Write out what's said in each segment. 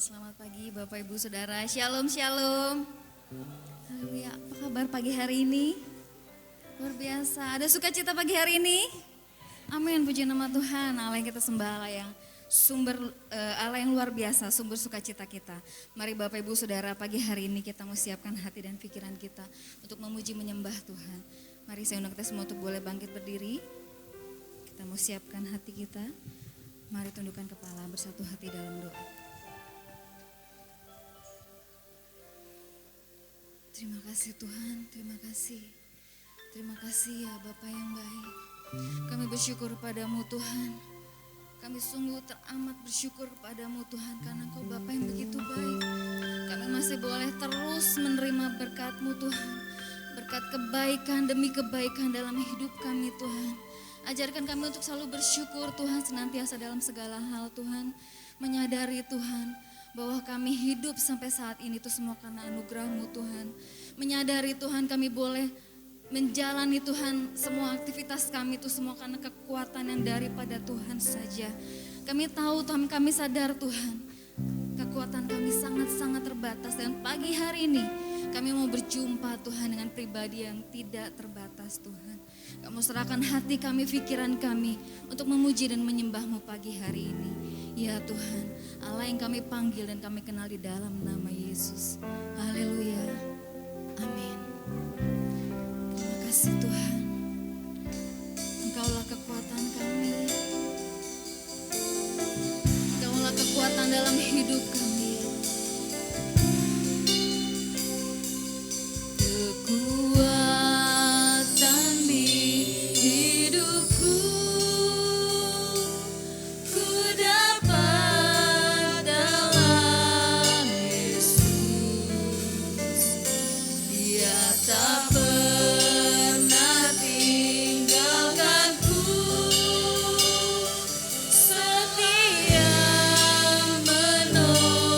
Selamat pagi Bapak Ibu Saudara. Shalom, shalom. Haleluya. Apa kabar pagi hari ini? Luar biasa. Ada sukacita pagi hari ini? Amin. Puji nama Tuhan. Allah yang kita sembah, Allah yang Allah yang luar biasa, sumber sukacita kita. Mari Bapak Ibu Saudara, pagi hari ini kita mau siapkan hati dan pikiran kita untuk memuji menyembah Tuhan. Mari saya undang kita semua untuk boleh bangkit berdiri. Kita mau siapkan hati kita. Mari tundukkan kepala bersatu hati dalam doa. Terima kasih Tuhan, terima kasih. Terima kasih ya Bapa yang baik. Kami bersyukur padamu Tuhan. Kami sungguh teramat bersyukur kepadamu Tuhan karena Engkau Bapa yang begitu baik. Kami masih boleh terus menerima berkat-Mu Tuhan. Berkat kebaikan demi kebaikan dalam hidup kami Tuhan. Ajarkan kami untuk selalu bersyukur Tuhan senantiasa dalam segala hal Tuhan. Menyadari Tuhan bahwa kami hidup sampai saat ini itu semua karena anugerah-Mu Tuhan. Menyadari Tuhan kami boleh menjalani Tuhan semua aktivitas kami itu semua karena kekuatan yang daripada Tuhan saja. Kami tahu Tuhan, kami sadar Tuhan kekuatan kami sangat-sangat terbatas. Dan pagi hari ini kami mau berjumpa Tuhan dengan pribadi yang tidak terbatas Tuhan. Kamu serahkan hati kami, pikiran kami untuk memuji dan menyembah-Mu pagi hari ini. Ya Tuhan, Allah yang kami panggil dan kami kenal di dalam nama Yesus. Haleluya. Amin. Terima kasih Tuhan. Engkaulah kekuatan kami. Engkaulah kekuatan dalam hidup kami. Kekuatan di hidupku. Ku dapat dalam Yesus. Dia tak pernah tinggalkanku. Setia menolong.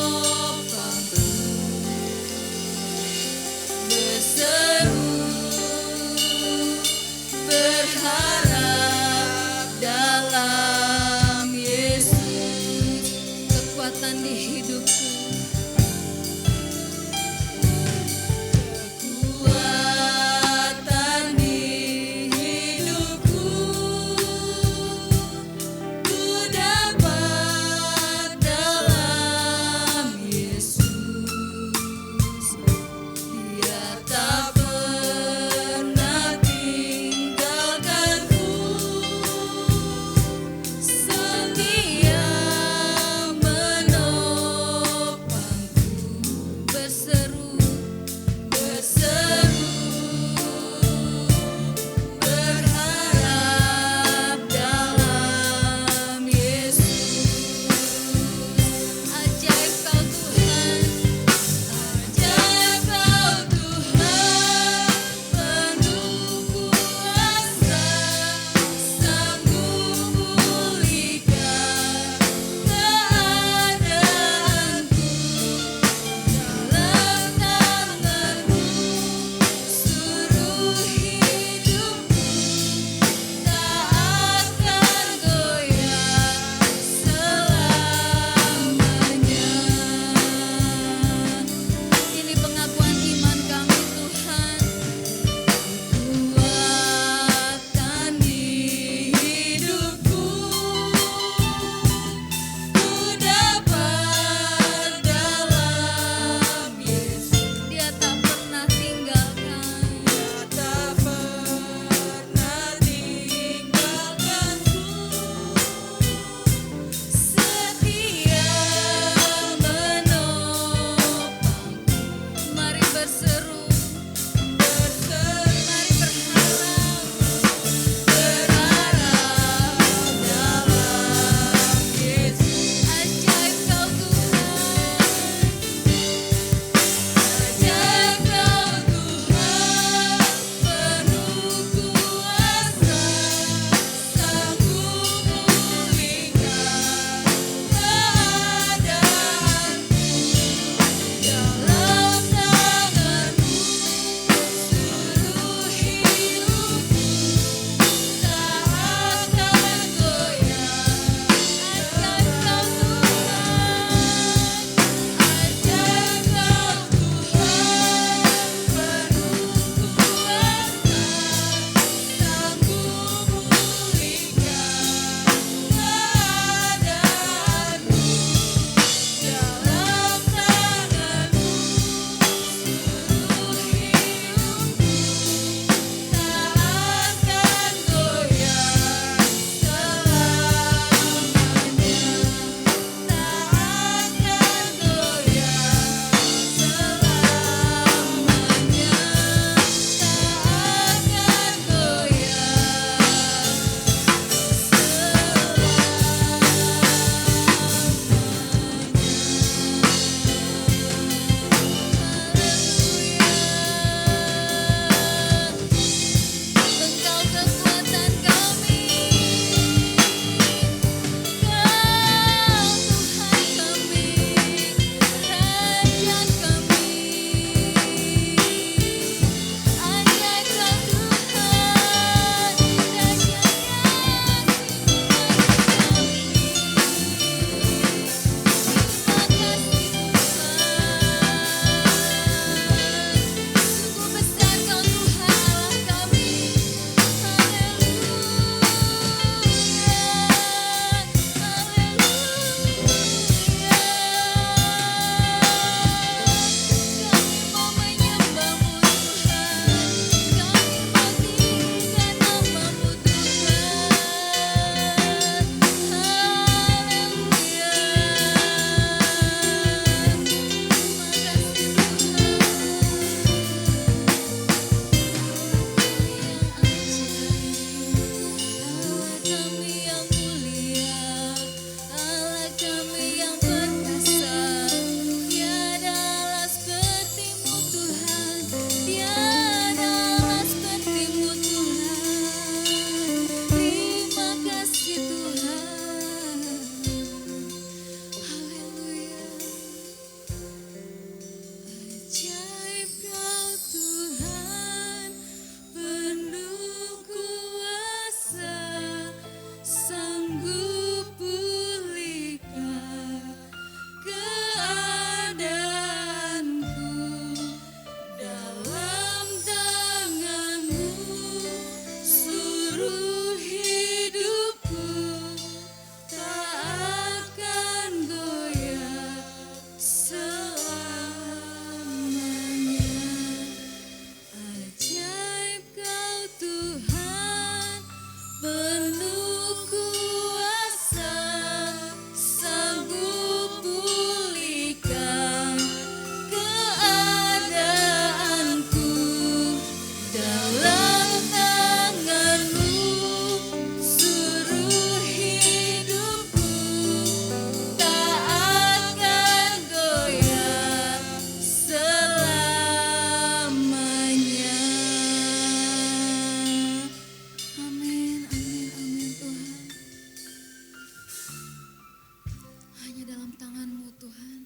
hanya dalam tangan-Mu Tuhan.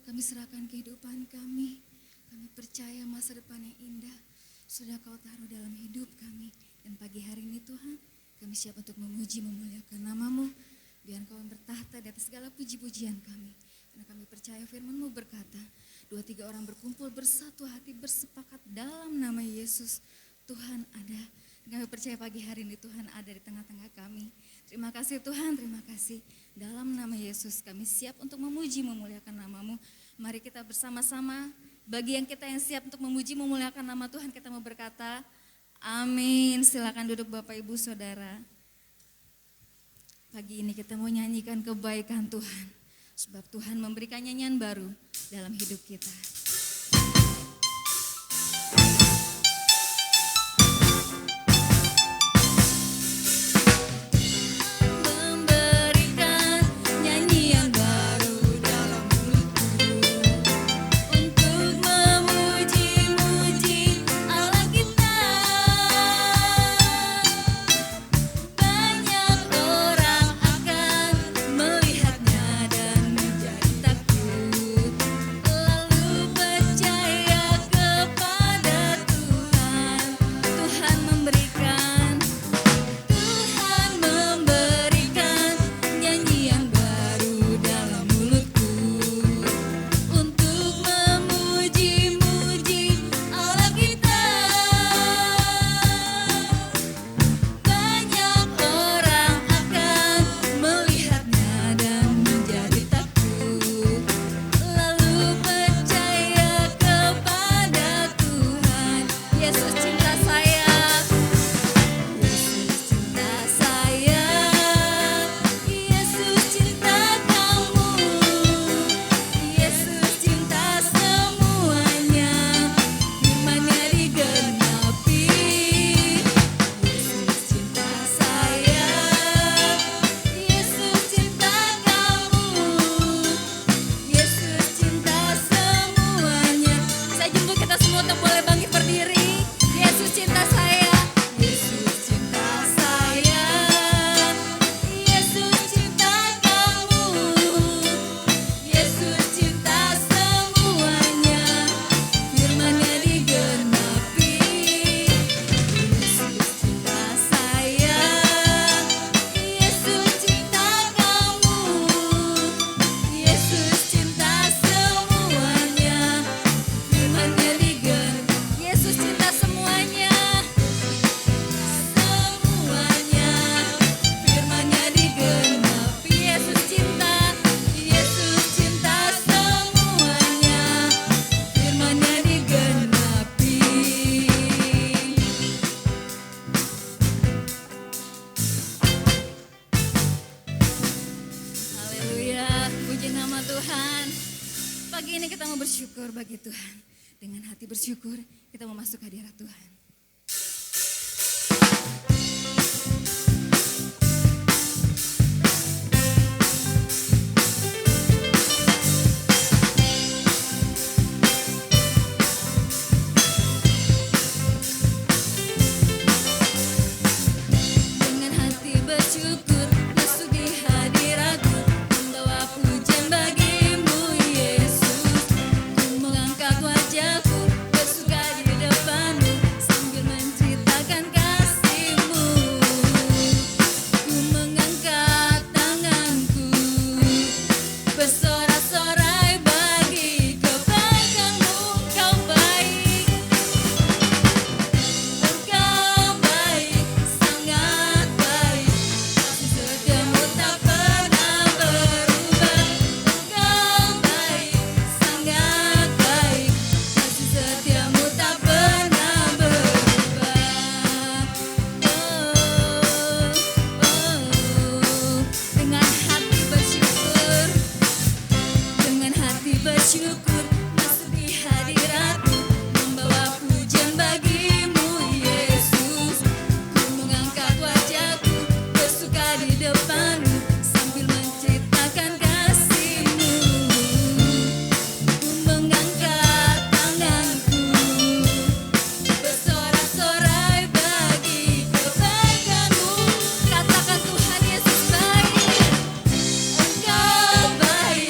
Kami serahkan kehidupan kami. Kami percaya masa depan yang indah sudah Kau taruh dalam hidup kami. Dan pagi hari ini Tuhan, kami siap untuk memuji memuliakan nama-Mu. Biar Kau yang bertahta di atas segala puji-pujian kami. Karena kami percaya firman-Mu berkata, 2-3 orang berkumpul bersatu hati bersepakat dalam nama Yesus. Tuhan ada. Kami percaya pagi hari ini Tuhan ada di tengah-tengah kami. Terima kasih Tuhan, terima kasih. Dalam nama Yesus kami siap untuk memuji memuliakan nama-Mu. Mari kita bersama-sama, bagi yang kita yang siap untuk memuji memuliakan nama Tuhan, kita mau berkata amin. Silakan duduk Bapak Ibu Saudara. Pagi ini kita mau nyanyikan kebaikan Tuhan. Sebab Tuhan memberikan nyanyian baru dalam hidup kita. Bagi Tuhan, dengan hati bersyukur kita mau masuk hadirat Tuhan. Dengan hati bersyukur masuk di hadirat-Mu, membawa pujian bagi-Mu Yesus. Mengangkat wajahku bersuka di depan-Mu sambil menceritakan kasih-Mu. Ku mengangkat tanganku bersorak-sorai bagi kebaikan-Mu. Kau baik, Engkau baik, sangat baik. Kasih setiamu tak pernah berubah. Engkau baik, sangat baik. Kasih setiamu tak pernah berubah. Dengan hati bersyukur, dengan hati bersyukur masuk di hadirat-Mu, membawa pujian bagi-Mu Yesus. Ku mengangkat wajahku bersuka di depan-Mu sambil menceritakan kasih-Mu. Ku mengangkat tanganku bersorak-sorai bagi kebaikan-Mu. Katakan Tuhan Yesus baik, Engkau baik,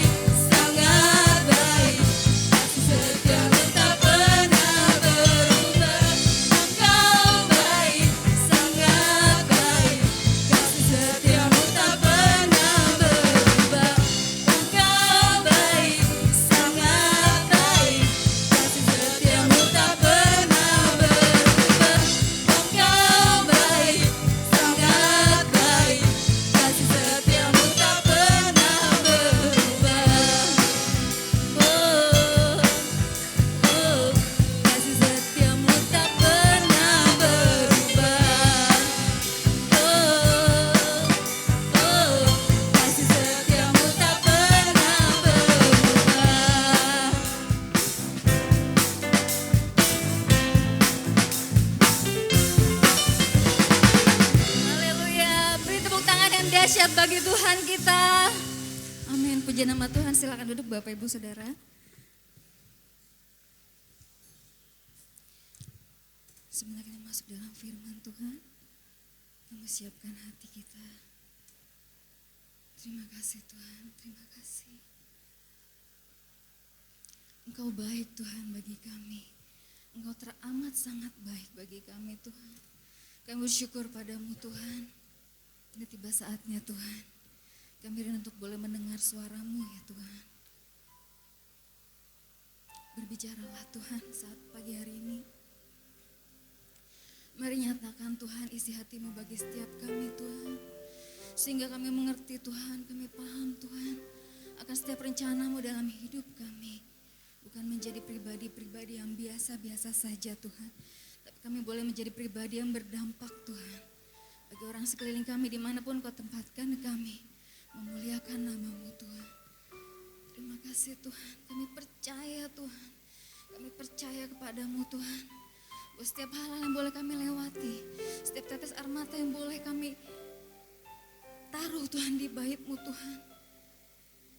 Puji nama Tuhan, silakan duduk Bapak Ibu Saudara. Sebentar kita masuk dalam firman Tuhan, kita siapkan hati kita. Terima kasih Tuhan, terima kasih. Engkau baik Tuhan bagi kami. Engkau teramat sangat baik bagi kami Tuhan. Kami bersyukur padamu Tuhan. Ini tiba saatnya Tuhan. Kami rindu untuk boleh mendengar suara-Mu ya Tuhan. Berbicaralah Tuhan saat pagi hari ini. Mari nyatakan Tuhan isi hati-Mu bagi setiap kami Tuhan. Sehingga kami mengerti Tuhan, kami paham Tuhan akan setiap rencana-Mu dalam hidup kami. Bukan menjadi pribadi-pribadi yang biasa-biasa saja Tuhan. Tapi kami boleh menjadi pribadi yang berdampak Tuhan. Bagi orang sekeliling kami dimanapun Kau tempatkan kami. Memuliakan nama-Mu Tuhan. Terima kasih Tuhan. Kami percaya Tuhan. Kami percaya kepadamu Tuhan. Bahwa setiap hal yang boleh kami lewati. Setiap tetes air mata yang boleh kami taruh Tuhan di bait-Mu Tuhan.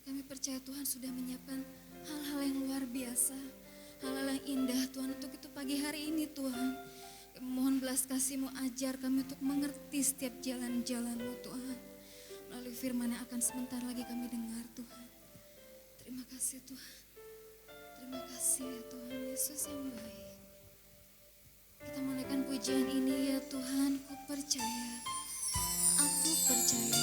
Kami percaya Tuhan sudah menyiapkan hal-hal yang luar biasa, hal-hal yang indah Tuhan untuk itu pagi hari ini Tuhan. Kami mohon belas kasih-Mu ajar kami untuk mengerti setiap jalan-jalan-Mu Tuhan. Melalui firman yang akan sebentar lagi kami dengar Tuhan. Terima kasih Tuhan. Terima kasih ya Tuhan Yesus yang baik. Kita menaikkan pujian ini ya Tuhan, ku percaya, aku percaya.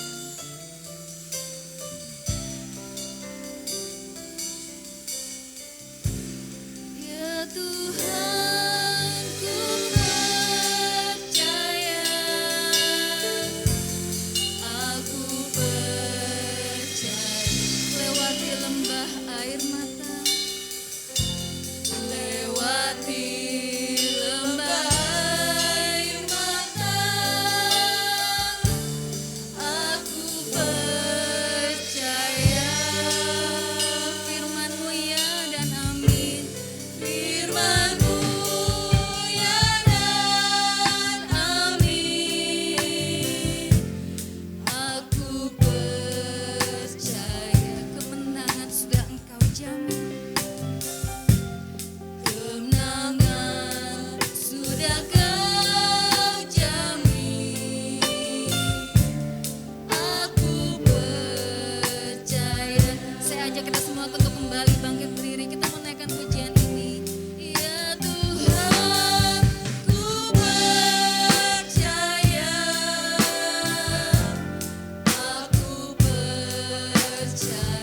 Tuhan ku percaya, aku percaya. Lewati lembah air mata, lewati lembah air mata, aku percaya. Firman-Mu ya dan amin. Firman-Mu ya dan amin. Aku percaya kemenangan sudah Engkau jamin. Kemenangan sudah Kau jamin. Aku percaya. Saya ajak kita semua untuk kembali bangkit berdiri. Kita menaikkan pujian ini. Ya Tuhan, ku percaya, aku percaya.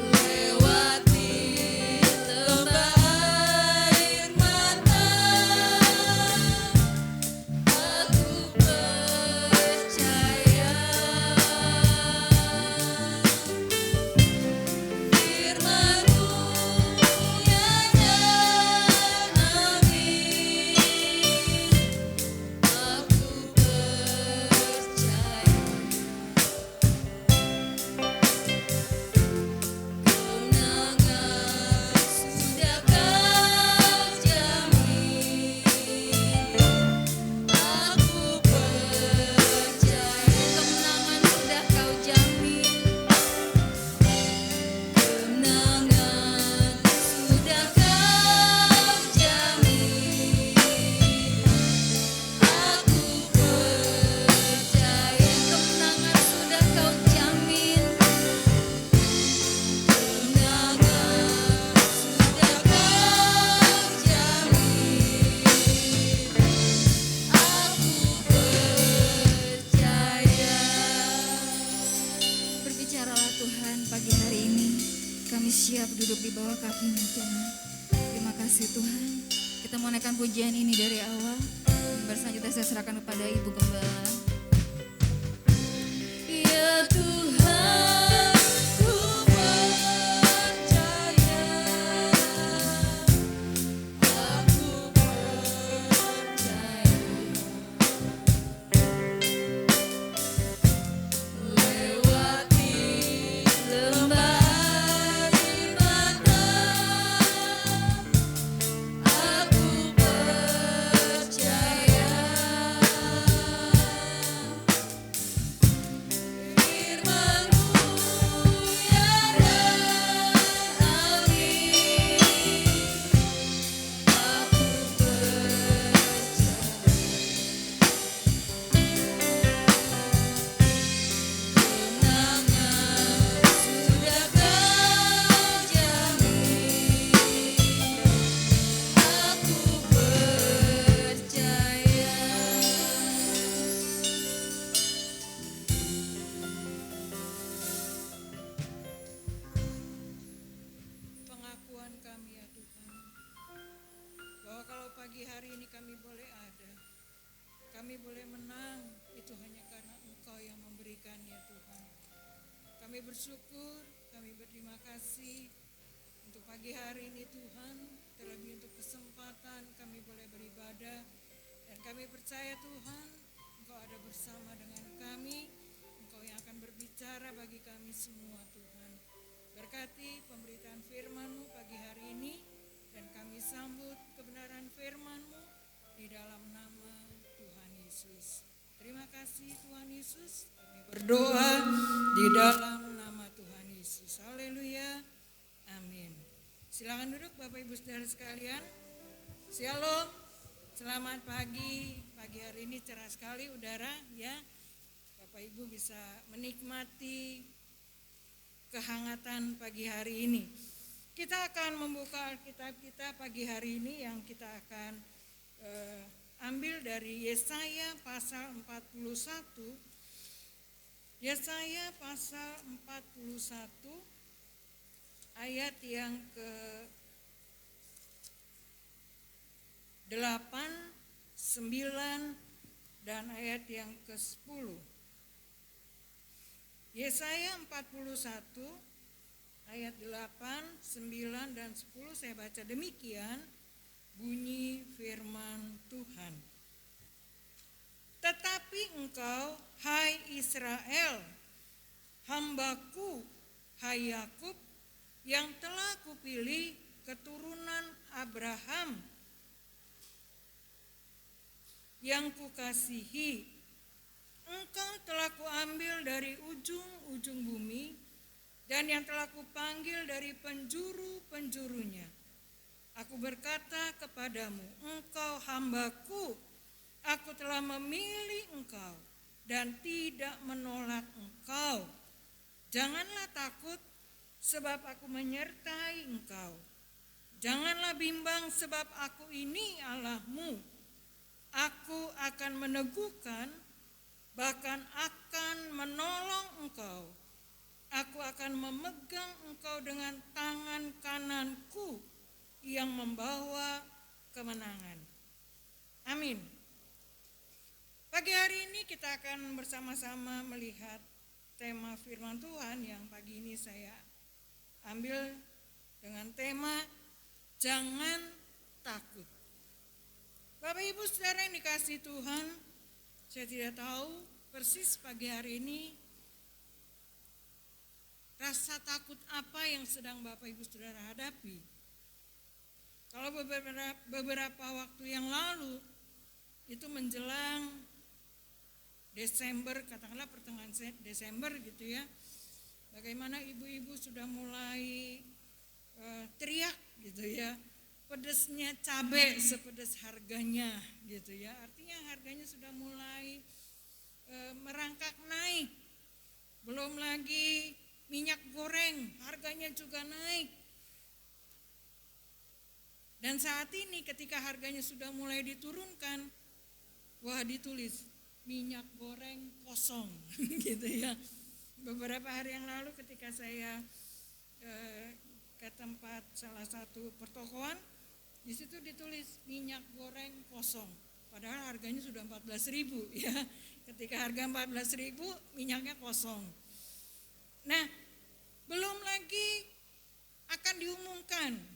Lewati lembah air mata, aku percaya. Firman-Mu ya dan amin. Aku percaya. Kemenangan sudah Kau jamin. Aku percaya. Kemenangan sudah Kau jamin. Kemenangan sudah Kau jamin. Aku percaya. Kemenangan sudah Kau jamin. Kemenangan sudah Kau jamin. Aku percaya. Berbicaralah Tuhan pagi hari ini. Kami siap duduk di bawah kaki-Mu Tuhan. Terima kasih Tuhan. Kita mau naikkan pujian ini dari awal. Berselanjutnya saya serahkan kepada Ibu Gembala. Ya Tuhan, ku percaya, aku percaya. Lewati lembah air mata, aku percaya. boleh menang itu hanya karena Engkau yang memberikannya Tuhan. Kami bersyukur, kami berterima kasih untuk pagi hari ini Tuhan, terlebih untuk kesempatan kami boleh beribadah. Dan kami percaya Tuhan, Engkau ada bersama dengan kami, Engkau yang akan berbicara bagi kami semua Tuhan. Berkati pemberitaan firman-Mu pagi hari ini, dan kami sambut kebenaran firman-Mu di dalam nama Tuhan Yesus. Terima kasih Tuhan Yesus, kami berdoa di dalam nama Tuhan Yesus. Haleluya, amin. Silakan duduk Bapak Ibu Saudara sekalian. Shalom, selamat pagi. Pagi hari ini cerah sekali udara ya. Bapak Ibu bisa menikmati kehangatan pagi hari ini. Kita akan membuka Alkitab kita pagi hari ini yang kita akan ambil dari Yesaya pasal 41. Yesaya pasal 41 ayat yang ke-8, 9 dan ayat yang ke-10. Yesaya 41 ayat 8, 9 dan 10 saya baca demikian. Bunyi firman Tuhan. Tetapi engkau, hai Israel, hambaku, hai Yakub, yang telah kupilih keturunan Abraham, yang kukasihi, engkau telah kuambil dari ujung-ujung bumi, dan yang telah kupanggil dari penjuru-penjurunya. Aku berkata kepadamu, engkau hambaku, aku telah memilih engkau dan tidak menolak engkau. Janganlah takut, sebab aku menyertai engkau. Janganlah bimbang, sebab aku ini Allahmu. Aku akan meneguhkan, bahkan akan menolong engkau. Aku akan memegang engkau dengan tangan kananku yang membawa kemenangan. Amin. Pagi hari ini kita akan bersama-sama melihat tema firman Tuhan yang pagi ini saya ambil dengan tema jangan takut. Bapak Ibu Saudara yang dikasihi Tuhan, saya tidak tahu persis pagi hari ini rasa takut apa yang sedang Bapak Ibu Saudara hadapi. Kalau beberapa waktu yang lalu, itu menjelang Desember, katakanlah pertengahan Desember gitu ya, bagaimana ibu-ibu sudah mulai teriak gitu ya, pedesnya cabai sepedes harganya gitu ya, artinya harganya sudah mulai merangkak naik. Belum lagi minyak goreng, harganya juga naik. Dan saat ini ketika harganya sudah mulai diturunkan, wah ditulis minyak goreng kosong gitu ya. Beberapa hari yang lalu ketika saya ke tempat salah satu pertokoan, di situ ditulis minyak goreng kosong. Padahal harganya sudah 14.000 ya. Ketika harga 14.000 minyaknya kosong. Nah, belum lagi akan diumumkan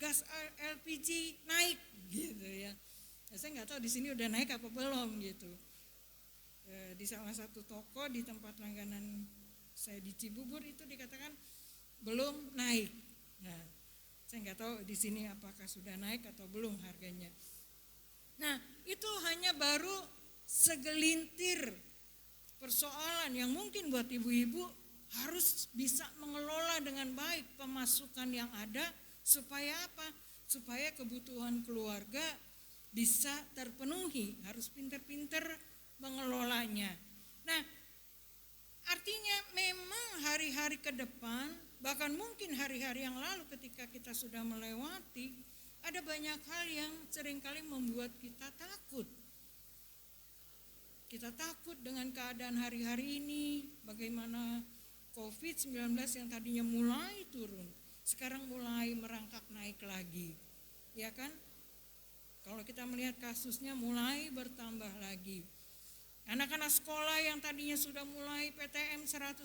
gas LPG naik gitu ya. Saya nggak tahu di sini udah naik apa belum gitu. Di salah satu toko di tempat langganan saya di Cibubur itu dikatakan belum naik. Nah, saya nggak tahu di sini apakah sudah naik atau belum harganya. Nah, itu hanya baru segelintir persoalan yang mungkin buat ibu-ibu harus bisa mengelola dengan baik pemasukan yang ada. Supaya apa? Supaya kebutuhan keluarga bisa terpenuhi, harus pintar-pintar mengelolanya. Nah, artinya memang hari-hari ke depan, bahkan mungkin hari-hari yang lalu ketika kita sudah melewati, ada banyak hal yang seringkali membuat kita takut. Kita takut dengan keadaan hari-hari ini, bagaimana COVID-19 yang tadinya mulai turun, sekarang mulai merangkak naik lagi, ya kan? Kalau kita melihat kasusnya mulai bertambah lagi. Anak-anak sekolah yang tadinya sudah mulai PTM 100%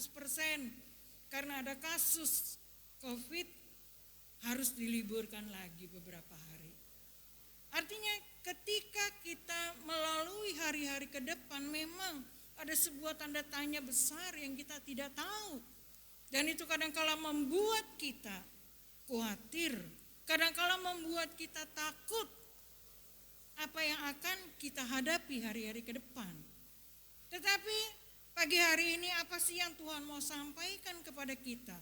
karena ada kasus COVID harus diliburkan lagi beberapa hari. Artinya ketika kita melalui hari-hari ke depan memang ada sebuah tanda tanya besar yang kita tidak tahu. Dan itu kadang-kala membuat kita khawatir, kadang-kala membuat kita takut apa yang akan kita hadapi hari-hari ke depan. Tetapi pagi hari ini apa sih yang Tuhan mau sampaikan kepada kita?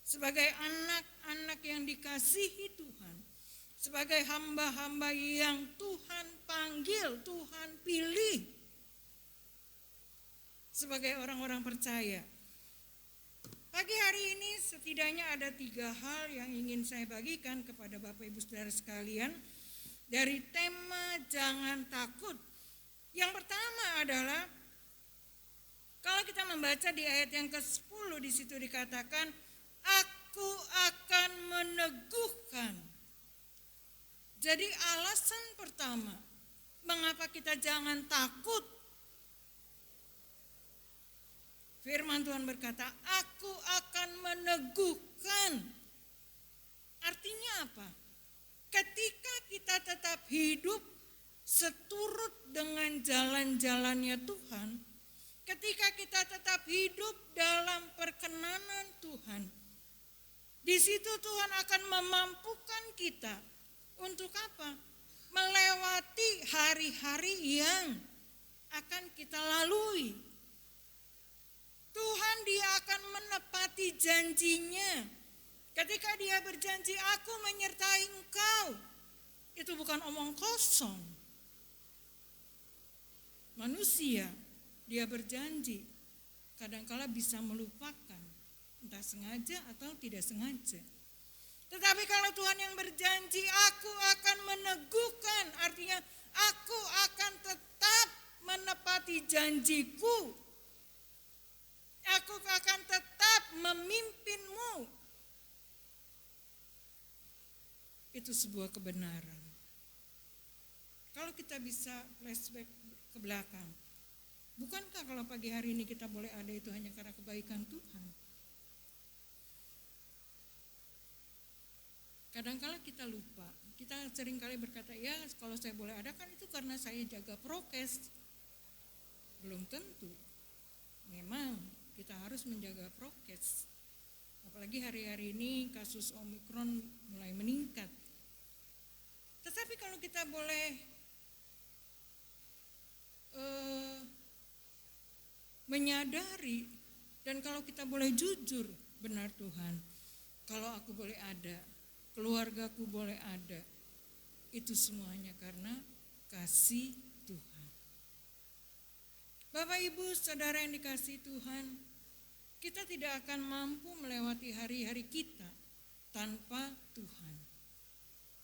Sebagai anak-anak yang dikasihi Tuhan, sebagai hamba-hamba yang Tuhan panggil, Tuhan pilih, sebagai orang-orang percaya. Pagi hari ini setidaknya ada 3 hal yang ingin saya bagikan kepada Bapak Ibu Saudara sekalian dari tema jangan takut. Yang pertama adalah kalau kita membaca di ayat yang ke-10 di situ dikatakan aku akan meneguhkan. Jadi alasan pertama mengapa kita jangan takut, firman Tuhan berkata, aku akan meneguhkan. Artinya apa? Ketika kita tetap hidup seturut dengan jalan-jalannya Tuhan, ketika kita tetap hidup dalam perkenanan Tuhan, di situ Tuhan akan memampukan kita untuk apa? Melewati hari-hari yang akan kita lalui. Tuhan dia akan menepati janjinya. Ketika dia berjanji, aku menyertai engkau. Itu bukan omong kosong. Manusia, dia berjanji, kadangkala bisa melupakan, entah sengaja atau tidak sengaja. Tetapi kalau Tuhan yang berjanji, aku akan meneguhkan, artinya aku akan tetap menepati janjiku. Aku akan tetap memimpinmu. Itu sebuah kebenaran. Kalau kita bisa flashback ke belakang, bukankah kalau pagi hari ini kita boleh ada itu hanya karena kebaikan Tuhan? Kadang-kala kita lupa, kita seringkali berkata, ya kalau saya boleh ada kan itu karena saya jaga prokes. Belum tentu. Memang kita harus menjaga prokes. Apalagi hari-hari ini kasus Omikron mulai meningkat. Tetapi kalau kita boleh menyadari dan kalau kita boleh jujur, benar Tuhan, kalau aku boleh ada, keluargaku boleh ada, itu semuanya karena kasih Tuhan. Bapak Ibu Saudara yang dikasihi Tuhan, kita tidak akan mampu melewati hari-hari kita tanpa Tuhan.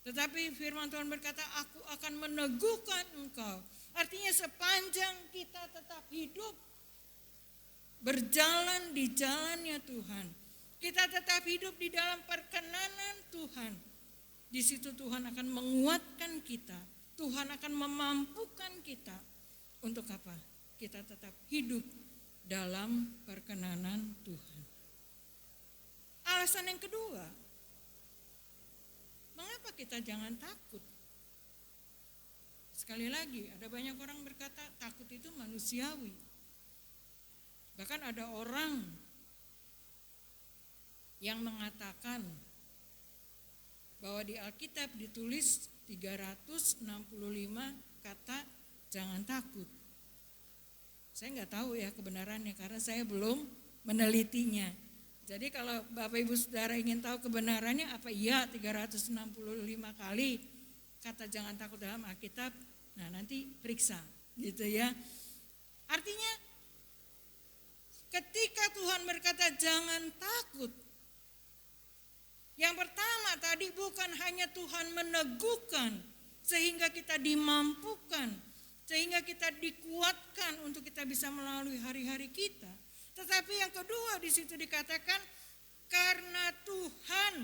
Tetapi firman Tuhan berkata, aku akan meneguhkan engkau. Artinya sepanjang kita tetap hidup berjalan di jalannya Tuhan, kita tetap hidup di dalam perkenanan Tuhan, di situ Tuhan akan menguatkan kita, Tuhan akan memampukan kita untuk apa? Kita tetap hidup dalam perkenanan Tuhan. Alasan yang kedua, mengapa kita jangan takut? Sekali lagi, ada banyak orang berkata takut itu manusiawi. Bahkan ada orang yang mengatakan bahwa di Alkitab ditulis 365 kata jangan takut. Saya nggak tahu ya kebenarannya karena saya belum menelitinya. Jadi kalau Bapak Ibu Saudara ingin tahu kebenarannya apa iya 365 kali kata jangan takut dalam Alkitab, nah nanti periksa gitu ya. Artinya ketika Tuhan berkata jangan takut, yang pertama tadi bukan hanya Tuhan meneguhkan sehingga kita dimampukan, sehingga kita dikuatkan untuk kita bisa melalui hari-hari kita. Tetapi yang kedua di situ dikatakan karena Tuhan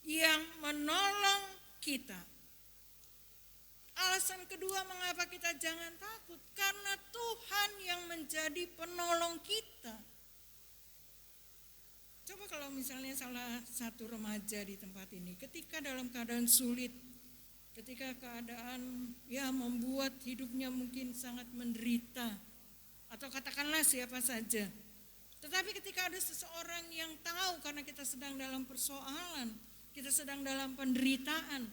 yang menolong kita. Alasan kedua mengapa kita jangan takut, karena Tuhan yang menjadi penolong kita. Coba kalau misalnya salah satu remaja di tempat ini, ketika dalam keadaan sulit, ketika keadaan membuat hidupnya mungkin sangat menderita, atau katakanlah siapa saja. Tetapi ketika ada seseorang yang tahu karena kita sedang dalam persoalan, kita sedang dalam penderitaan,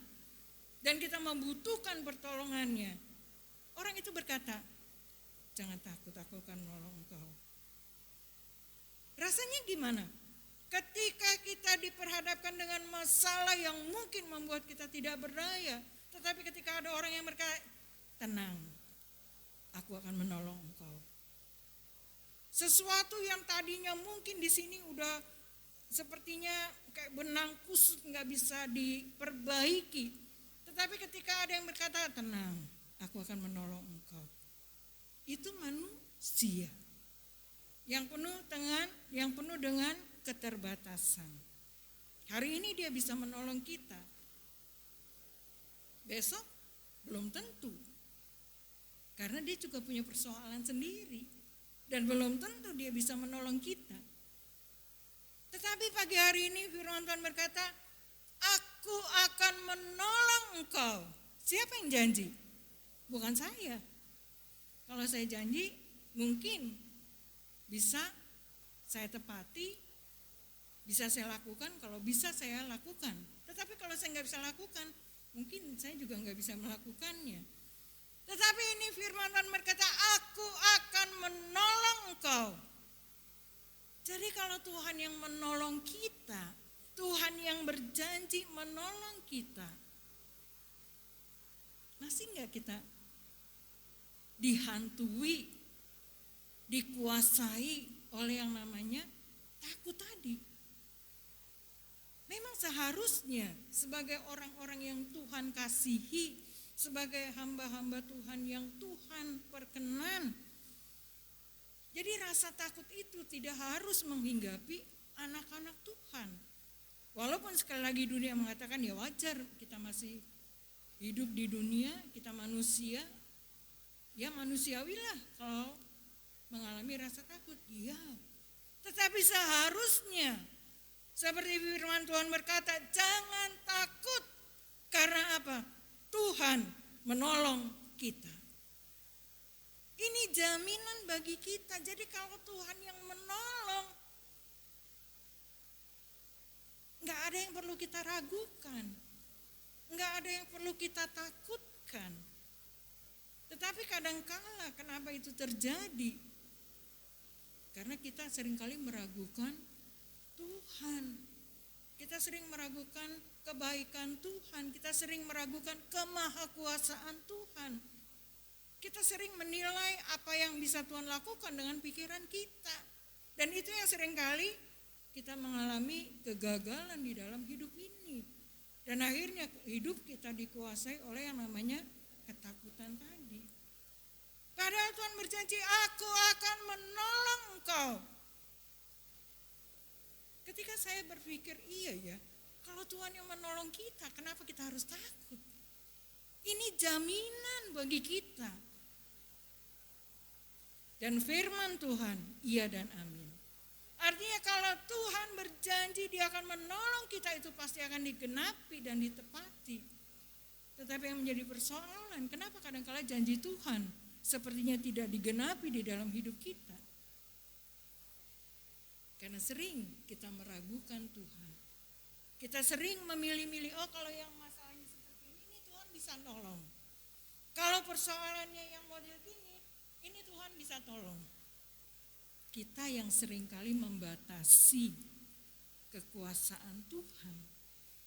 dan kita membutuhkan pertolongannya, orang itu berkata, jangan takut, aku akan menolong engkau. Rasanya gimana? Ketika kita diperhadapkan dengan masalah yang mungkin membuat kita tidak berdaya, tetapi ketika ada orang yang berkata, tenang, aku akan menolong engkau. Sesuatu yang tadinya mungkin di sini udah sepertinya kayak benang kusut nggak bisa diperbaiki, tetapi ketika ada yang berkata, tenang, aku akan menolong engkau. Itu manusia yang penuh dengan keterbatasan. Hari ini dia bisa menolong kita, besok belum tentu, karena dia juga punya persoalan sendiri. Dan belum tentu dia bisa menolong kita. Tetapi pagi hari ini firman Tuhan berkata, aku akan menolong engkau. Siapa yang janji? Bukan saya. Kalau saya janji, mungkin bisa saya tepati, bisa saya lakukan, kalau bisa saya lakukan. Tetapi kalau saya nggak bisa lakukan, mungkin saya juga nggak bisa melakukannya. Tetapi ini firman Tuhan berkata, aku akan menolong engkau. Jadi kalau Tuhan yang menolong kita, Tuhan yang berjanji menolong kita, masih enggak kita dihantui, dikuasai oleh yang namanya takut tadi? Memang seharusnya sebagai orang-orang yang Tuhan kasihi, sebagai hamba-hamba Tuhan yang Tuhan perkenan, jadi rasa takut itu tidak harus menghinggapi anak-anak Tuhan. Walaupun sekali lagi dunia mengatakan ya wajar, kita masih hidup di dunia, kita manusia, ya manusiawilah kalau mengalami rasa takut. Iya, tetapi seharusnya seperti firman Tuhan berkata, jangan takut. Karena apa? Tuhan menolong kita. Ini jaminan bagi kita. Jadi kalau Tuhan yang menolong, nggak ada yang perlu kita ragukan, nggak ada yang perlu kita takutkan. Tetapi kadangkala kenapa itu terjadi? Karena kita seringkali meragukan Tuhan. Kita sering meragukan kebaikan Tuhan, kita sering meragukan kemahakuasaan Tuhan. Kita sering menilai apa yang bisa Tuhan lakukan dengan pikiran kita. Dan itu yang seringkali kita mengalami kegagalan di dalam hidup ini. Dan akhirnya hidup kita dikuasai oleh yang namanya ketakutan tadi. Padahal Tuhan berjanji, aku akan menolong engkau. Ketika saya berpikir, iya ya, kalau Tuhan yang menolong kita, kenapa kita harus takut? Ini jaminan bagi kita. Dan firman Tuhan, iya dan amin. Artinya kalau Tuhan berjanji dia akan menolong kita, itu pasti akan digenapi dan ditepati. Tetapi yang menjadi persoalan, kenapa kadang-kala janji Tuhan sepertinya tidak digenapi di dalam hidup kita? Karena sering kita meragukan Tuhan. Kita sering memilih-milih, oh kalau yang masalahnya seperti ini Tuhan bisa tolong. Kalau persoalannya yang model ini Tuhan bisa tolong. Kita yang seringkali membatasi kekuasaan Tuhan.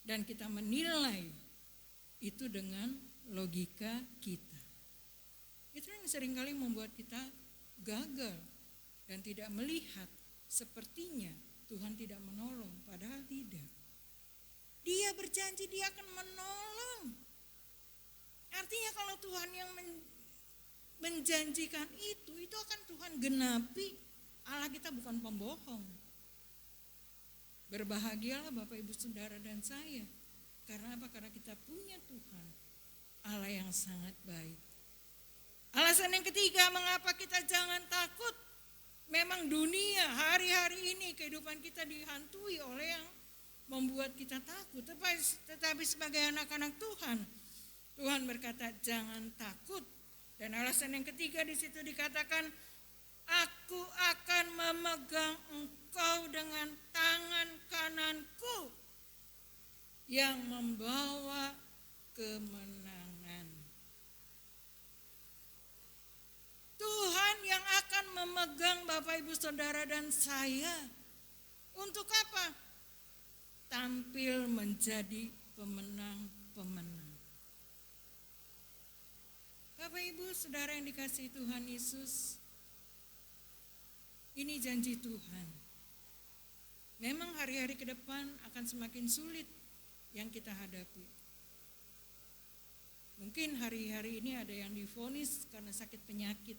Dan kita menilai itu dengan logika kita. Itu yang seringkali membuat kita gagal dan tidak melihat sepertinya Tuhan tidak menolong, padahal tidak. Dia berjanji dia akan menolong. Artinya kalau Tuhan yang menjanjikan itu akan Tuhan genapi. Allah kita bukan pembohong. Berbahagialah Bapak Ibu Saudara dan saya. Karena apa? Karena kita punya Tuhan Allah yang sangat baik. Alasan yang ketiga, mengapa kita jangan takut? Memang dunia hari-hari ini kehidupan kita dihantui oleh yang membuat kita takut. Tetapi sebagai anak-anak Tuhan, Tuhan berkata jangan takut. Dan alasan yang ketiga di situ dikatakan, aku akan memegang engkau dengan tangan kananku yang membawa kemenangan. Tuhan yang akan memegang Bapak Ibu Saudara dan saya. Untuk apa? Tampil menjadi pemenang-pemenang. Bapak Ibu Saudara yang dikasihi Tuhan Yesus, ini janji Tuhan. Memang hari-hari ke depan akan semakin sulit yang kita hadapi. Mungkin hari-hari ini ada yang divonis karena sakit penyakit.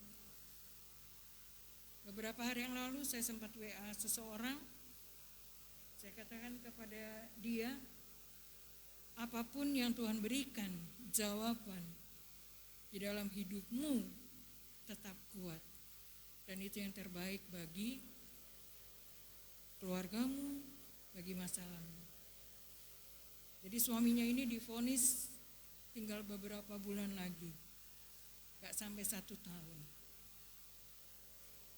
Beberapa hari yang lalu saya sempat WA seseorang. Saya katakan kepada dia, apapun yang Tuhan berikan jawaban di dalam hidupmu tetap kuat. Dan itu yang terbaik bagi keluargamu, bagi masalahmu. Jadi suaminya ini divonis tinggal beberapa bulan lagi, gak sampai 1 tahun.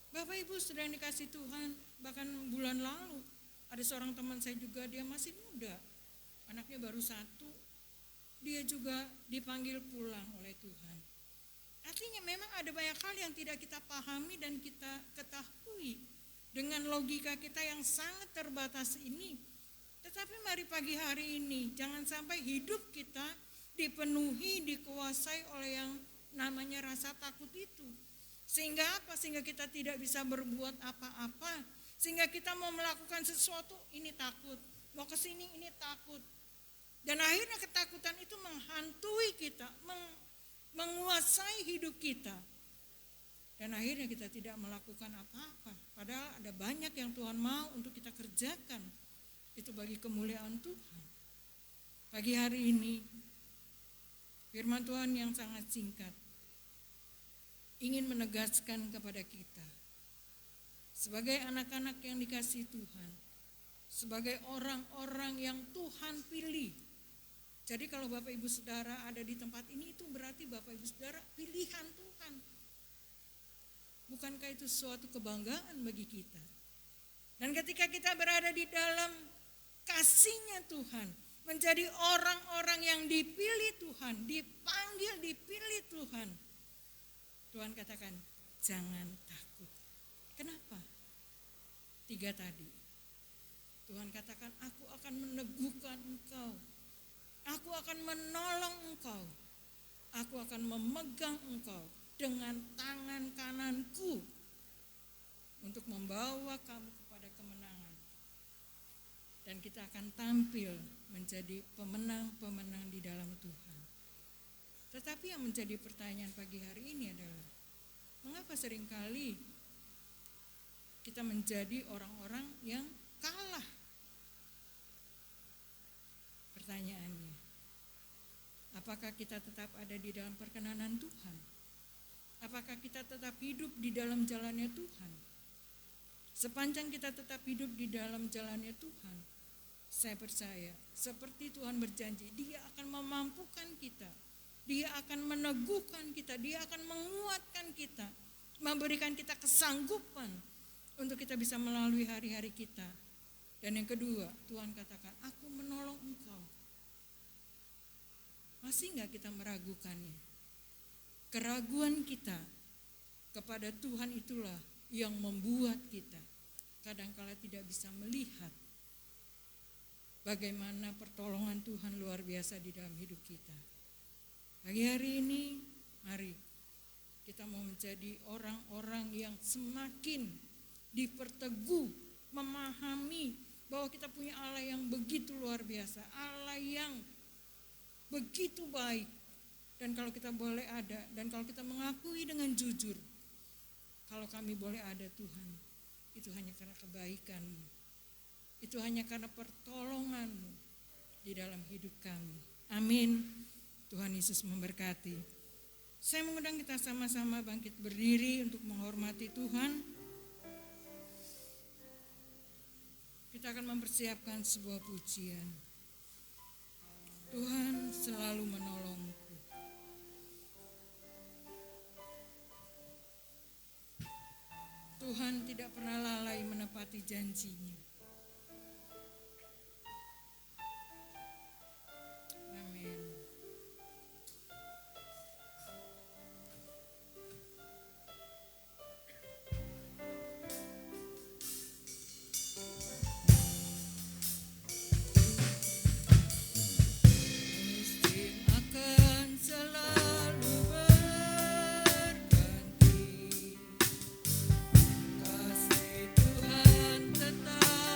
Bapak Ibu sudah dikasih Tuhan, bahkan bulan lalu ada seorang teman saya juga, dia masih muda, anaknya baru 1, dia juga dipanggil pulang oleh Tuhan. Artinya memang ada banyak hal yang tidak kita pahami dan kita ketahui dengan logika kita yang sangat terbatas ini. Tetapi mari pagi hari ini jangan sampai hidup kita dipenuhi, dikuasai oleh yang namanya rasa takut itu. Sehingga apa? Sehingga kita tidak bisa berbuat apa-apa. Sehingga kita mau melakukan sesuatu, ini takut. Mau ke sini, ini takut. Dan akhirnya ketakutan itu menghantui kita, menguasai hidup kita. Dan akhirnya kita tidak melakukan apa-apa. Padahal ada banyak yang Tuhan mau untuk kita kerjakan. Itu bagi kemuliaan Tuhan. Pagi hari ini, firman Tuhan yang sangat singkat ingin menegaskan kepada kita sebagai anak-anak yang dikasihi Tuhan, sebagai orang-orang yang Tuhan pilih. Jadi kalau Bapak Ibu Saudara ada di tempat ini, itu berarti Bapak Ibu Saudara pilihan Tuhan. Bukankah itu suatu kebanggaan bagi kita? Dan ketika kita berada di dalam kasih-Nya Tuhan, menjadi orang-orang yang dipilih Tuhan, dipanggil, dipilih Tuhan. Tuhan katakan, jangan takut. Kenapa? 3 tadi. Tuhan katakan, aku akan meneguhkan engkau. Aku akan menolong engkau. Aku akan memegang engkau dengan tangan kananku untuk membawa kamu kepada kemenangan. Dan kita akan tampil menjadi pemenang-pemenang di dalam Tuhan. Tetapi yang menjadi pertanyaan pagi hari ini adalah, mengapa seringkali kita menjadi orang-orang yang kalah? Pertanyaannya, apakah kita tetap ada di dalam perkenanan Tuhan? Apakah kita tetap hidup di dalam jalannya Tuhan? Sepanjang kita tetap hidup di dalam jalannya Tuhan, saya percaya seperti Tuhan berjanji, Dia akan memampukan kita. Dia akan meneguhkan kita, Dia akan menguatkan kita, memberikan kita kesanggupan untuk kita bisa melalui hari-hari kita. Dan yang kedua, Tuhan katakan, aku menolong engkau. Masih enggak kita meragukannya? Keraguan kita kepada Tuhan itulah yang membuat kita kadang-kala tidak bisa melihat bagaimana pertolongan Tuhan luar biasa di dalam hidup kita. Pagi hari ini, mari kita mau menjadi orang-orang yang semakin diperteguh, memahami bahwa kita punya Allah yang begitu luar biasa, Allah yang begitu baik. Dan kalau kita boleh ada, dan kalau kita mengakui dengan jujur, kalau kami boleh ada Tuhan, itu hanya karena kebaikan-Mu, itu hanya karena pertolongan-Mu di dalam hidup kami. Amin. Tuhan Yesus memberkati. Saya mengundang kita sama-sama bangkit berdiri untuk menghormati Tuhan. Kita akan mempersiapkan sebuah pujian. Tuhan selalu menolongku. Tuhan tidak pernah lalai menepati janji-Nya. Amin. Musim akan selalu berganti, kasih Tuhan tetap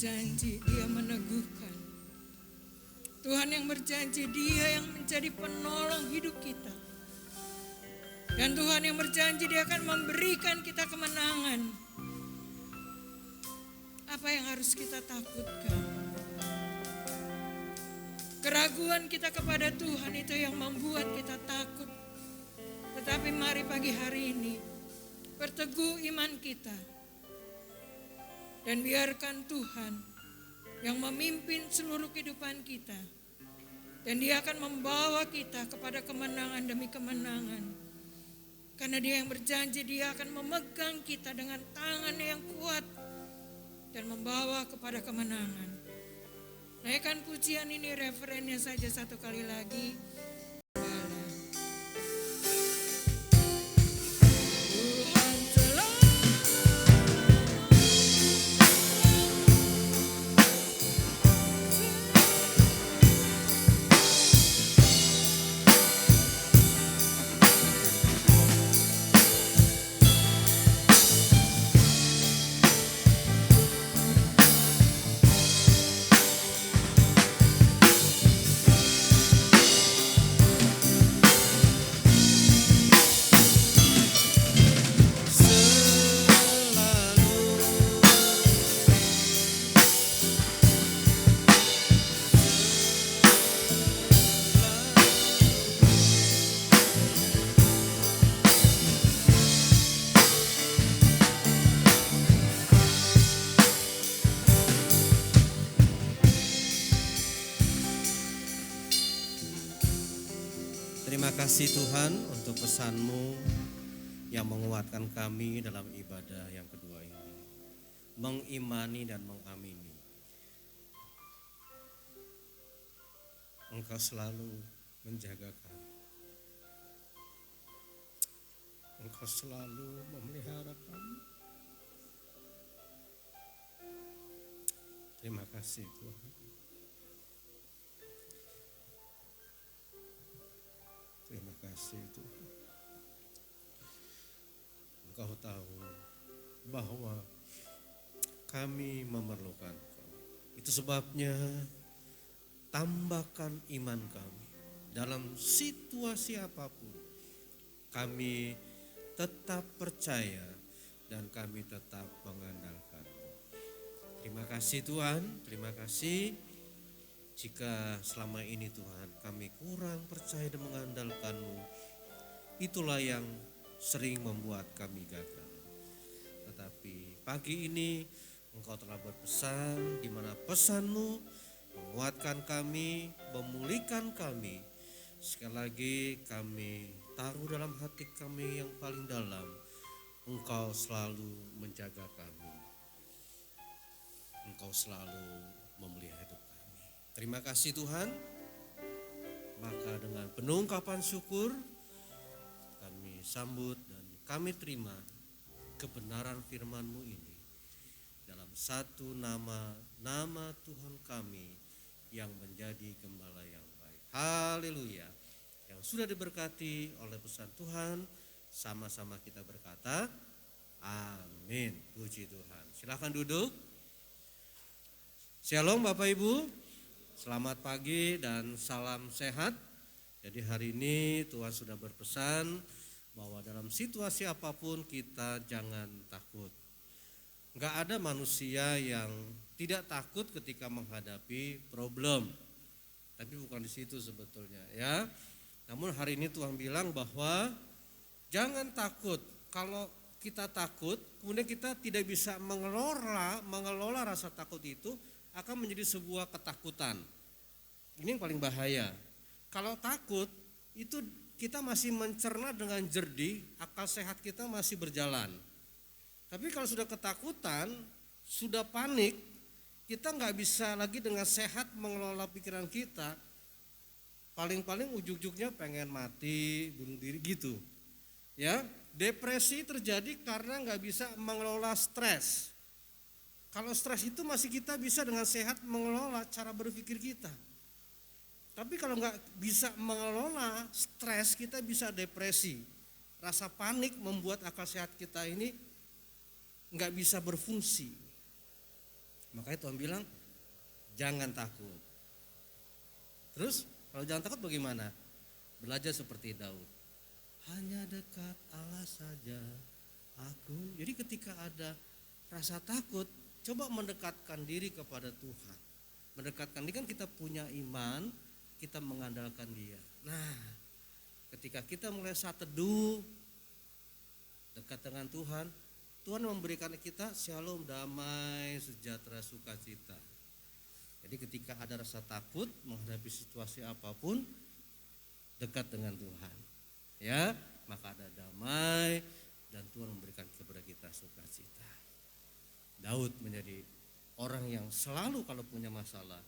berjanji Dia meneguhkan. Tuhan yang berjanji Dia yang menjadi penolong hidup kita. Dan Tuhan yang berjanji Dia akan memberikan kita kemenangan. Apa yang harus kita takutkan? Keraguan kita kepada Tuhan itu yang membuat kita takut. Tetapi mari pagi hari ini perteguh iman kita. Dan biarkan Tuhan yang memimpin seluruh kehidupan kita. Dan Dia akan membawa kita kepada kemenangan demi kemenangan. Karena Dia yang berjanji Dia akan memegang kita dengan tangan yang kuat dan membawa kepada kemenangan. Naikkan pujian ini, referennya saja satu kali lagi. Tuhan telah Terima kasih Tuhan untuk pesan-Mu yang menguatkan kami dalam ibadah yang kedua ini. Mengimani dan mengamini. Engkau selalu menjaga kami. Engkau selalu memelihara kami. Terima kasih Tuhan. Terima kasih Tuhan. Engkau tahu bahwa kami memerlukan Engkau. Itu sebabnya tambahkan iman kami dalam situasi apapun. Kami tetap percaya dan kami tetap mengandalkan-Mu. Terima kasih Tuhan, terima kasih. Jika selama ini Tuhan kami kurang percaya dan mengandalkan-Mu, itulah yang sering membuat kami gagal. Tetapi pagi ini Engkau telah berpesan di mana pesan-Mu menguatkan kami, memulihkan kami. Sekali lagi kami taruh dalam hati kami yang paling dalam, Engkau selalu menjaga kami. Engkau selalu memelihara hidup kami. Terima kasih Tuhan. Maka dengan penuh ungkapan syukur kami sambut dan kami terima kebenaran firman-Mu ini dalam satu nama Tuhan kami yang menjadi gembala yang baik. Haleluya. Yang sudah diberkati oleh pesan Tuhan, sama-sama kita berkata amin. Puji Tuhan. Silakan duduk. Shalom Bapak Ibu. Selamat pagi dan salam sehat. Jadi hari ini Tuhan sudah berpesan bahwa dalam situasi apapun kita jangan takut. Enggak ada manusia yang tidak takut ketika menghadapi problem. Tapi bukan di situ sebetulnya ya. Namun hari ini Tuhan bilang bahwa jangan takut. Kalau kita takut, kemudian kita tidak bisa mengelola rasa takut itu, akan menjadi sebuah ketakutan. Ini yang paling bahaya. Kalau takut itu kita masih mencerna dengan jernih, akal sehat kita masih berjalan. Tapi kalau sudah ketakutan, sudah panik, kita nggak bisa lagi dengan sehat mengelola pikiran kita. Paling-paling ujung-ujungnya pengen mati, bunuh diri gitu. Ya, depresi terjadi karena nggak bisa mengelola stres. Kalau stres itu masih kita bisa dengan sehat mengelola cara berpikir kita. Tapi kalau nggak bisa mengelola stres, kita bisa depresi. Rasa panik membuat akal sehat kita ini nggak bisa berfungsi. Makanya Tuhan bilang jangan takut. Terus kalau jangan takut bagaimana? Belajar seperti Daud. Hanya dekat Allah saja aku. Jadi ketika ada rasa takut, coba mendekatkan diri kepada Tuhan. Mendekatkan diri kan kita punya iman, kita mengandalkan Dia. Nah, ketika kita mulai saat teduh dekat dengan Tuhan, Tuhan memberikan kita shalom, damai, sejahtera, sukacita. Jadi ketika ada rasa takut menghadapi situasi apapun, dekat dengan Tuhan. Ya, maka ada damai dan Tuhan memberikan kepada kita sukacita. Daud menjadi orang yang selalu kalau punya masalah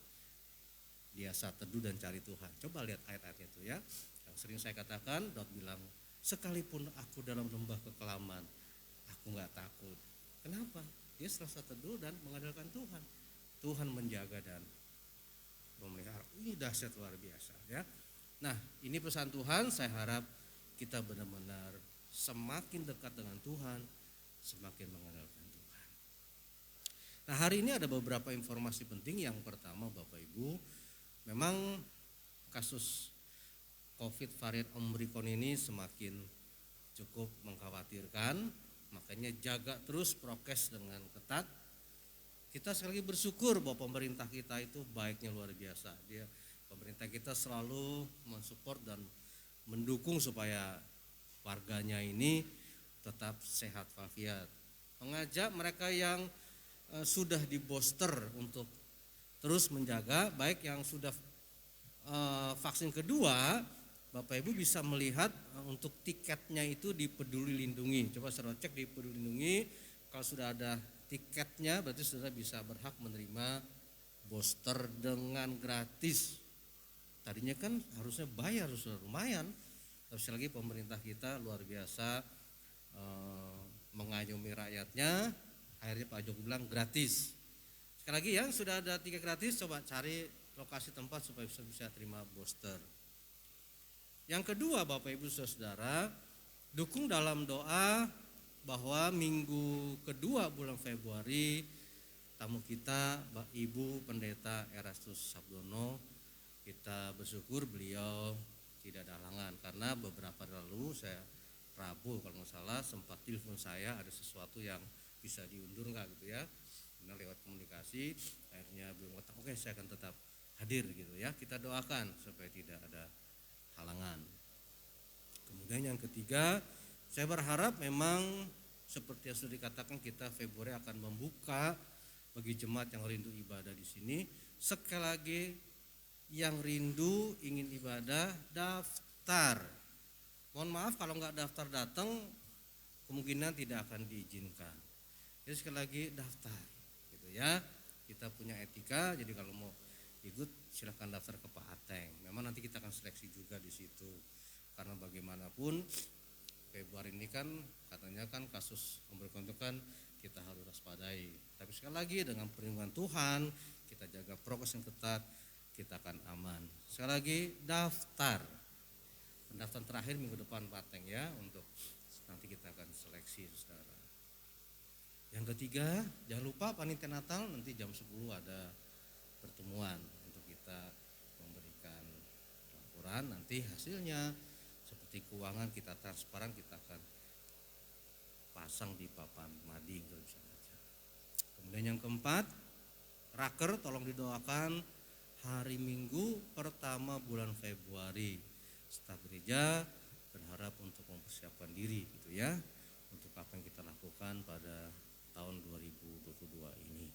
dia saat teduh dan cari Tuhan. Coba lihat ayat-ayatnya itu ya. Yang sering saya katakan, Daud bilang, sekalipun aku dalam lembah kekelaman, aku gak takut. Kenapa? Dia selasa teduh dan mengandalkan Tuhan. Tuhan menjaga dan memelihara. Ini dahsyat luar biasa ya. Nah, ini pesan Tuhan, saya harap kita benar-benar semakin dekat dengan Tuhan, semakin mengandalkan Tuhan. Nah, hari ini ada beberapa informasi penting. Yang pertama, Bapak Ibu, memang kasus COVID varian Omicron ini semakin cukup mengkhawatirkan, makanya jaga terus prokes dengan ketat. Kita sekali lagi bersyukur bahwa pemerintah kita itu baiknya luar biasa. Pemerintah kita selalu mensupport dan mendukung supaya warganya ini tetap sehat walafiat. Mengajak mereka yang sudah di booster untuk terus menjaga, baik yang sudah vaksin kedua, Bapak Ibu bisa melihat untuk tiketnya itu di Peduli Lindungi. Coba saudara cek di Peduli Lindungi, kalau sudah ada tiketnya berarti saudara bisa berhak menerima booster dengan gratis. Tadinya kan harusnya bayar, sudah lumayan. Tapi sekali lagi pemerintah kita luar biasa mengayomi rakyatnya. Akhirnya Pak Jokowi bilang gratis. Sekali lagi yang sudah ada tiket gratis, coba cari lokasi tempat supaya bisa terima booster. Yang kedua, Bapak Ibu Saudara, dukung dalam doa bahwa minggu kedua bulan Februari tamu kita Mbak Ibu Pendeta Erastus Sabdono, kita bersyukur beliau tidak ada halangan karena beberapa hari lalu saya Rabu kalau nggak salah sempat telepon saya ada sesuatu yang bisa diundur nggak gitu ya. Nah, lewat komunikasi akhirnya beliau mengatakan oke, saya akan tetap hadir gitu ya. Kita doakan supaya tidak ada halangan. Kemudian yang ketiga, saya berharap memang seperti yang sudah dikatakan kita Februari akan membuka bagi jemaat yang rindu ibadah di sini. Sekali lagi yang rindu ingin ibadah daftar. Mohon maaf kalau nggak daftar datang kemungkinan tidak akan diizinkan. Jadi sekali lagi daftar gitu ya. Kita punya etika, jadi kalau mau ikut silakan daftar ke Pak Ateng. Memang nanti kita akan seleksi juga di situ. Karena bagaimanapun Februari ini kan katanya kan kasus Omicron itu kan kita harus waspadai. Tapi sekali lagi dengan perlindungan Tuhan, kita jaga prokes yang ketat, kita akan aman. Sekali lagi daftar. Pendaftaran terakhir minggu depan Pak Ateng ya, untuk nanti kita akan seleksi saudara. Yang ketiga, jangan lupa panitia Natal nanti jam 10 ada pertemuan untuk kita memberikan laporan nanti hasilnya seperti keuangan kita transparan, kita akan pasang di papan mading kalau bisa baca. Kemudian yang keempat, raker tolong didoakan hari Minggu pertama bulan Februari. Staf gereja berharap untuk mempersiapkan diri gitu ya untuk apa yang kita lakukan pada tahun 2022 ini.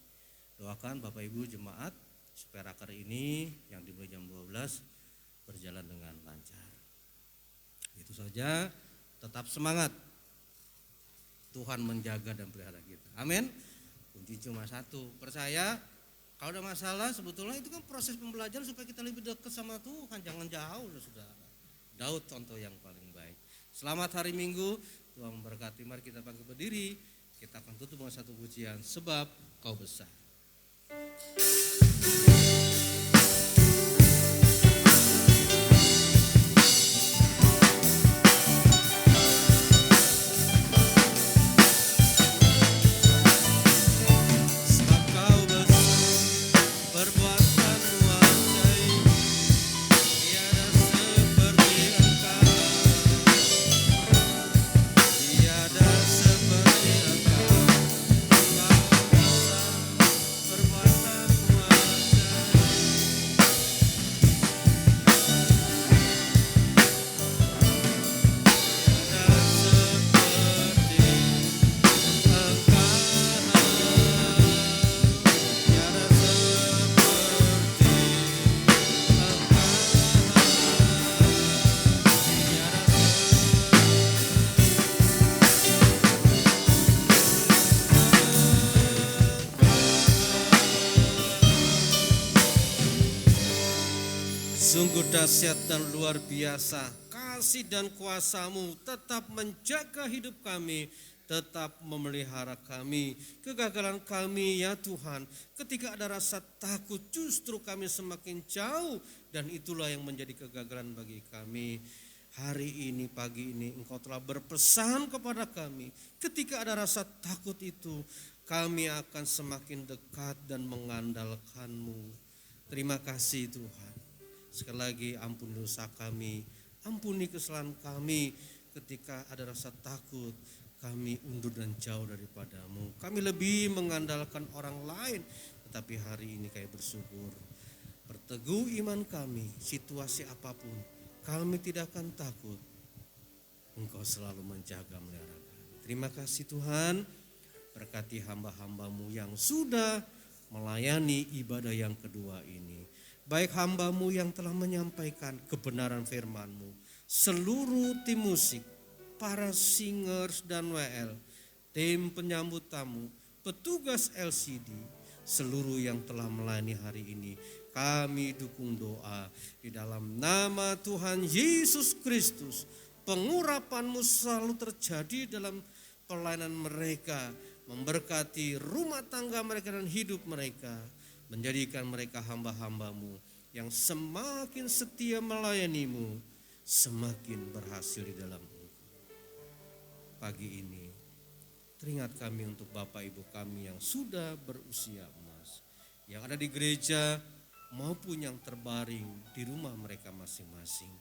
Doakan Bapak Ibu jemaat supaya raker ini yang dimulai jam 12 berjalan dengan lancar. Itu saja, tetap semangat. Tuhan menjaga dan pelihara kita. Amin. Kunci cuma satu, percaya. Kalau ada masalah sebetulnya itu kan proses pembelajaran supaya kita lebih dekat sama Tuhan, jangan jauh loh saudara. Daud contoh yang paling baik. Selamat hari Minggu, Tuhan memberkati. Mari kita bangkit berdiri, kita akan tutup dengan satu pujian, sebab Kau besar. Sebab Kau besar. dahsyat dan luar biasa. Kasih dan kuasa-Mu tetap menjaga hidup kami, tetap memelihara kami. Kegagalan kami ya Tuhan, ketika ada rasa takut justru kami semakin jauh, dan itulah yang menjadi kegagalan bagi kami. Hari ini, pagi ini Engkau telah berpesan kepada kami, ketika ada rasa takut itu kami akan semakin dekat dan mengandalkan-Mu. Terima kasih Tuhan. Sekali lagi ampuni dosa kami, ampuni kesalahan kami. Ketika ada rasa takut, kami undur dan jauh daripada-Mu. Kami lebih mengandalkan orang lain, tetapi hari ini kami bersyukur. Perteguh iman kami, situasi apapun, kami tidak akan takut. Engkau selalu menjaga, melihara kami. Terima kasih Tuhan, berkati hamba-hamba-Mu yang sudah melayani ibadah yang kedua ini. Baik hamba-Mu yang telah menyampaikan kebenaran firman-Mu, seluruh tim musik, para singers dan WL, tim penyambut tamu, petugas LCD, seluruh yang telah melayani hari ini, kami dukung doa di dalam nama Tuhan Yesus Kristus. Pengurapan-Mu selalu terjadi dalam pelayanan mereka, memberkati rumah tangga mereka dan hidup mereka, menjadikan mereka hamba-hamba-Mu yang semakin setia melayani-Mu, semakin berhasil di dalam Engkau. Pagi ini teringat kami untuk Bapak Ibu kami yang sudah berusia emas, yang ada di gereja maupun yang terbaring di rumah mereka masing-masing.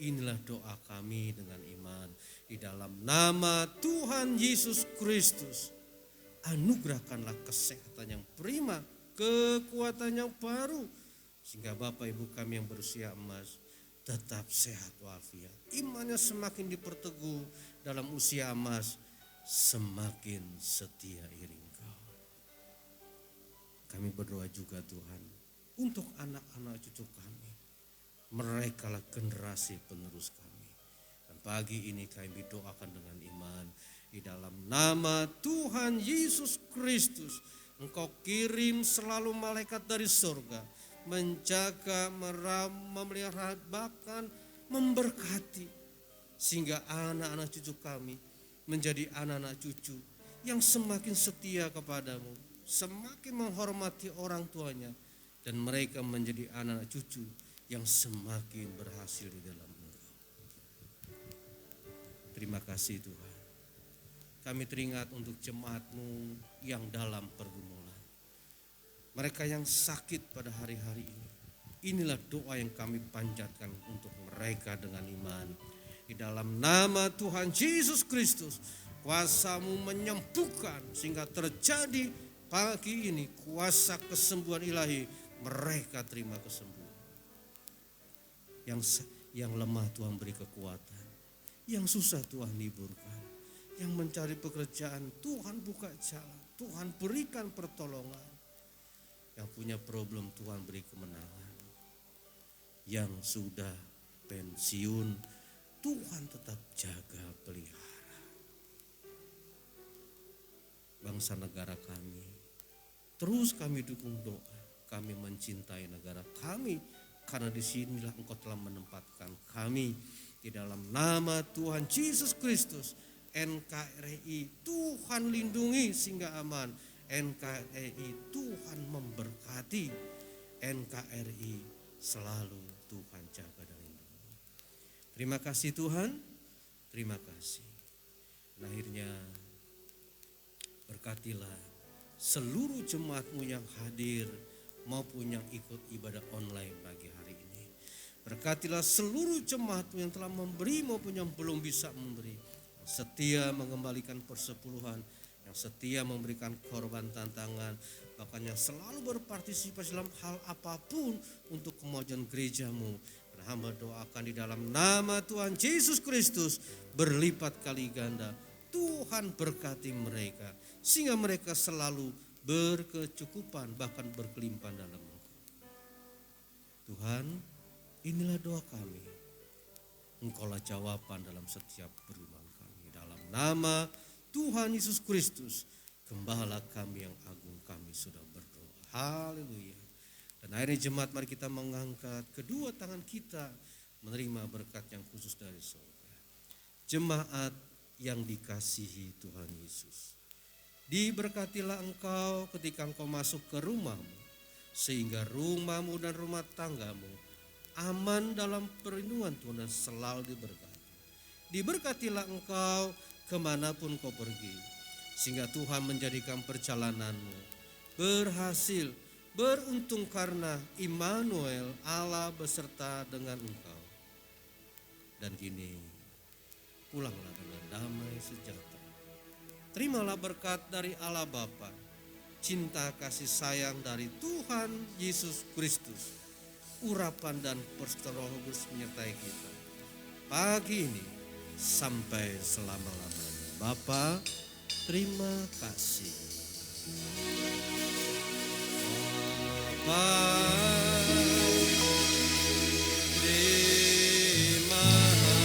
Inilah doa kami dengan iman di dalam nama Tuhan Yesus Kristus. Anugerahkanlah kesehatan yang prima, kekuatan yang baru, sehingga Bapak Ibu kami yang berusia emas tetap sehat walafiat. Imannya semakin diperteguh dalam usia emas, semakin setia iring Kau. Kami berdoa juga Tuhan untuk anak-anak cucu kami. Mereka lah generasi penerus kami. Dan pagi ini kami doakan dengan iman di dalam nama Tuhan Yesus Kristus. Engkau kirim selalu malaikat dari surga, menjaga, memelihara, bahkan memberkati, sehingga anak-anak cucu kami menjadi anak-anak cucu yang semakin setia kepadamu, semakin menghormati orang tuanya, dan mereka menjadi anak-anak cucu yang semakin berhasil di dalam Engkau. Terima kasih Tuhan. Kami teringat untuk jemaat-Mu yang dalam pergumulan, mereka yang sakit pada hari-hari ini. Inilah doa yang kami panjatkan untuk mereka dengan iman. Di dalam nama Tuhan Yesus Kristus, kuasa-Mu menyembuhkan sehingga terjadi pagi ini kuasa kesembuhan ilahi. Mereka terima kesembuhan. Yang lemah Tuhan beri kekuatan, yang susah Tuhan liburkan, yang mencari pekerjaan Tuhan buka jalan, Tuhan berikan pertolongan, yang punya problem Tuhan beri kemenangan, yang sudah pensiun Tuhan tetap jaga pelihara. Bangsa negara kami, terus kami dukung doa, kami mencintai negara kami, karena disinilah Engkau telah menempatkan kami. Di dalam nama Tuhan Yesus Kristus, NKRI Tuhan lindungi sehingga aman. NKRI Tuhan memberkati. NKRI selalu Tuhan jaga dan lindungi. Terima kasih Tuhan, terima kasih. Dan akhirnya berkatilah seluruh jemaat-Mu yang hadir maupun yang ikut ibadah online pagi hari ini. Berkatilah seluruh jemaat-Mu yang telah memberi maupun yang belum bisa memberi, yang setia mengembalikan persepuluhan, yang setia memberikan korban tantangan, bahkan yang selalu berpartisipasi dalam hal apapun untuk kemajuan gereja-Mu. Dan hamba doakan di dalam nama Tuhan Yesus Kristus berlipat kali ganda. Tuhan berkati mereka sehingga mereka selalu berkecukupan, bahkan berkelimpahan dalam Engkau. Tuhan, inilah doa kami. Engkaulah jawaban dalam setiap pergumulan kami. Dalam nama Tuhan Yesus Kristus, Gembala kami yang agung, kami sudah berdoa. Haleluya. Dan akhirnya jemaat, mari kita mengangkat kedua tangan kita menerima berkat yang khusus dari surga. Jemaat yang dikasihi Tuhan Yesus, diberkatilah engkau ketika engkau masuk ke rumahmu, sehingga rumahmu dan rumah tanggamu aman dalam perlindungan Tuhan dan selalu diberkati. Diberkatilah engkau kemanapun kau pergi, sehingga Tuhan menjadikan perjalananmu berhasil, beruntung karena Immanuel, Allah beserta dengan engkau. Dan kini pulanglah dengan damai sejahtera. Terimalah berkat dari Allah Bapa, cinta kasih sayang dari Tuhan Yesus Kristus, urapan dan persekutuan Roh Kudus menyertai kita pagi ini sampai selama-lamanya. Bapa, terima kasih. Bapa, terima kasih.